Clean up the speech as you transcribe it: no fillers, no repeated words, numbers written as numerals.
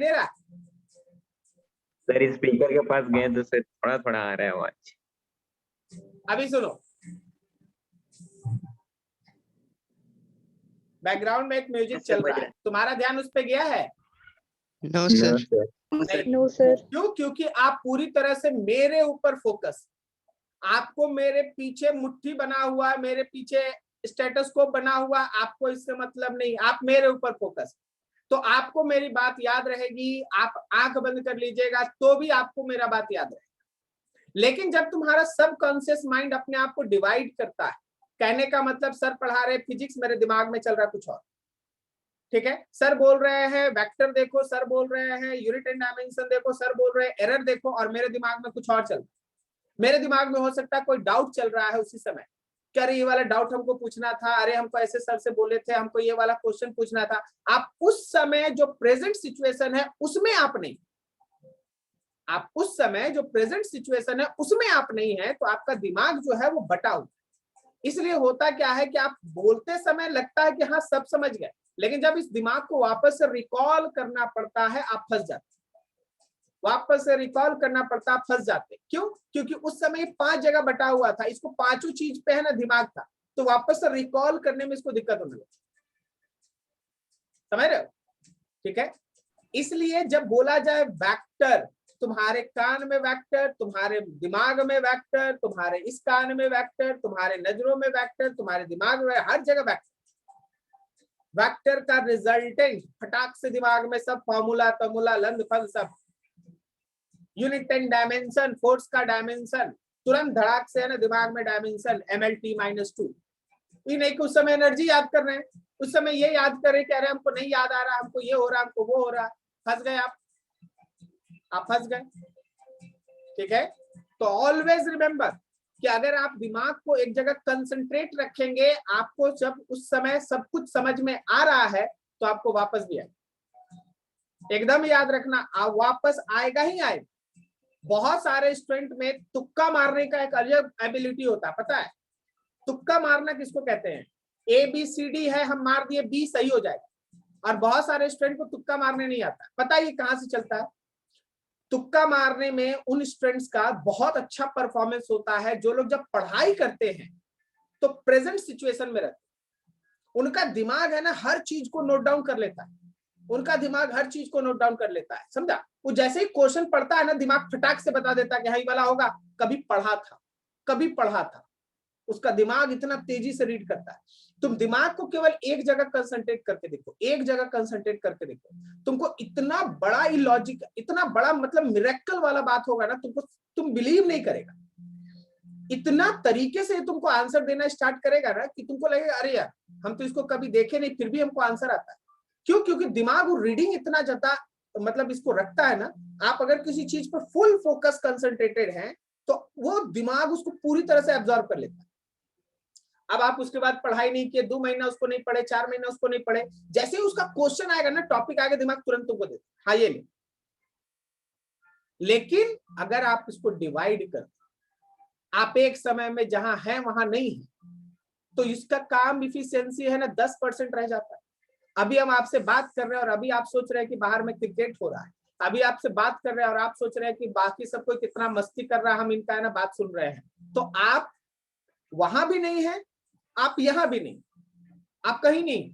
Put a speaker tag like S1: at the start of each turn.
S1: दे रहा है?
S2: Sir speaker के पास गए तो सर थोड़ा थोड़ा आ रहा है आवाज।
S1: अभी सुनो, बैकग्राउंड में एक म्यूजिक चल रहा है, तुम्हारा ध्यान उस पे गया है?
S3: No sir.
S4: No sir.
S1: क्यों? क्योंकि आप पूरी तरह से मेरे ऊपर फोकस, आपको मेरे पीछे मुट्ठी बना हुआ, मेरे पीछे स्टेटस्कोप बना हुआ, आपको इससे मतलब नहीं, आप मेरे ऊपर फोकस। तो आपको मेरी बात याद रहेगी, आप आंख बंद कर लीजिएगा तो भी आपको मेरा बात याद रहेगा। लेकिन जब तुम्हारा सबकॉन्शियस माइंड अपने आप को डिवाइड करता है, कहने का मतलब सर पढ़ा रहे फिजिक्स, मेरे दिमाग में चल रहा कुछ और, ठीक है? सर बोल रहे हैं वेक्टर देखो, सर बोल रहे हैं यूनिट एंड डायमेंशन देखो, सर बोल रहे हैं एरर देखो, और मेरे दिमाग में कुछ और चल रहा है। मेरे दिमाग में हो सकता है कोई डाउट चल रहा है उसी समय, क्या अरे ये वाला डाउट हमको पूछना था, अरे हमको ऐसे सर से बोले थे, हमको ये वाला क्वेश्चन पूछना था। आप उस समय जो प्रेजेंट सिचुएशन है उसमें आप नहीं, आप उस समय जो प्रेजेंट सिचुएशन है उसमें आप नहीं है, तो आपका दिमाग जो है वो बटा हुआ। इसलिए होता क्या है कि आप बोलते समय लगता है कि हाँ सब समझ गए, लेकिन जब इस दिमाग को वापस से रिकॉल करना पड़ता है आप फंस जाते, वापस से रिकॉल करना पड़ता, आप फंस जाते। क्यों? क्योंकि उस समय 5 जगह बटा हुआ था, इसको 5 चीज पे है ना दिमाग था, तो वापस से रिकॉल करने में इसको दिक्कत होने लगी। समझ रहे हो? ठीक है, इसलिए जब बोला जाए वेक्टर, तुम्हारे कान में वेक्टर, तुम्हारे दिमाग में वेक्टर, तुम्हारे इस कान में वेक्टर, तुम्हारे नजरों में वेक्टर, तुम्हारे दिमाग में, हर जगह वेक्टर। वेक्टर का रिजल्टेंट फटाक से दिमाग में सब फॉर्मूला तमूला लंद फंद सब, यूनिट एंड डायमेंशन, फोर्स का डायमेंशन तुरंत धड़ाक से है ना दिमाग में डायमेंशन MLT-2। ये नहीं कि उस समय एनर्जी याद कर रहे हैं, उस समय ये याद कर रहे कि अरे हमको नहीं याद आ रहा, हमको ये हो रहा, हमको वो हो रहा, फंस गए आप फंस गए। ठीक है, तो ऑलवेज रिमेंबर कि अगर आप दिमाग को एक जगह कंसंट्रेट रखेंगे, आपको जब उस समय सब कुछ समझ में आ रहा है तो आपको वापस भी आएगा। एकदम याद रखना, आप वापस आएगा ही आएगा। बहुत सारे स्टूडेंट में तुक्का मारने का एक अलग एबिलिटी होता है, पता है? तुक्का मारना किसको कहते हैं? ABCD है, हम मार दिए B सही हो जाएगा। और बहुत सारे स्टूडेंट को तुक्का मारने नहीं आता। पता है ये कहां से चलता है? तुक्का मारने में उन स्टूडेंट्स का बहुत अच्छा परफॉर्मेंस होता है जो लोग जब पढ़ाई करते हैं तो प्रेजेंट सिचुएशन में रहते हैं। उनका दिमाग है ना हर चीज को नोट डाउन कर लेता है, उनका दिमाग हर चीज को नोट डाउन कर लेता है, समझा? वो जैसे ही क्वेश्चन पढ़ता है ना, दिमाग फटाक से बता देता है कि हाँ ये वाला होगा, कभी पढ़ा था, कभी पढ़ा था। उसका दिमाग इतना तेजी से रीड करता है। तुम दिमाग को केवल एक जगह कंसंट्रेट करके देखो, एक जगह कंसंट्रेट करके देखो, तुमको इतना बड़ा इलॉजिक, इतना बड़ा मतलब मिरेकल वाला बात होगा ना, तुम बिलीव नहीं करेगा। इतना तरीके से तुमको आंसर देना स्टार्ट करेगा ना कि तुमको लगेगा अरे यार हम तो इसको कभी देखे नहीं फिर भी हमको आंसर आता है। क्यों? क्योंकि दिमाग वो रीडिंग इतना ज्यादा मतलब इसको रखता है ना। आप अगर किसी चीज पर फुल फोकस कंसंट्रेटेड हैं तो वो दिमाग उसको पूरी तरह से एब्जॉर्ब कर लेता है। अब आप उसके बाद पढ़ाई नहीं किए, 2 महीना उसको नहीं पढ़े, 4 महीना उसको नहीं पढ़े, जैसे ही उसका क्वेश्चन आएगा ना, टॉपिक आएगा, दिमाग तुरंत तुमको देता, हाँ ये ले। लेकिन अगर आप इसको डिवाइड कर, आप एक समय में जहां है वहां नहीं है, तो इसका काम इफिशियंसी है ना 10% रह जाता है। अभी हम आपसे बात कर रहे हैं और अभी आप सोच रहे हैं कि बाहर में क्रिकेट हो रहा है, अभी आपसे बात कर रहे हैं और आप सोच रहे हैं कि बाकी सब कोई कितना मस्ती कर रहा है, हम इनका है ना बात सुन रहे हैं। तो आप वहां भी नहीं है, आप यहां भी नहीं, आप कहीं नहीं,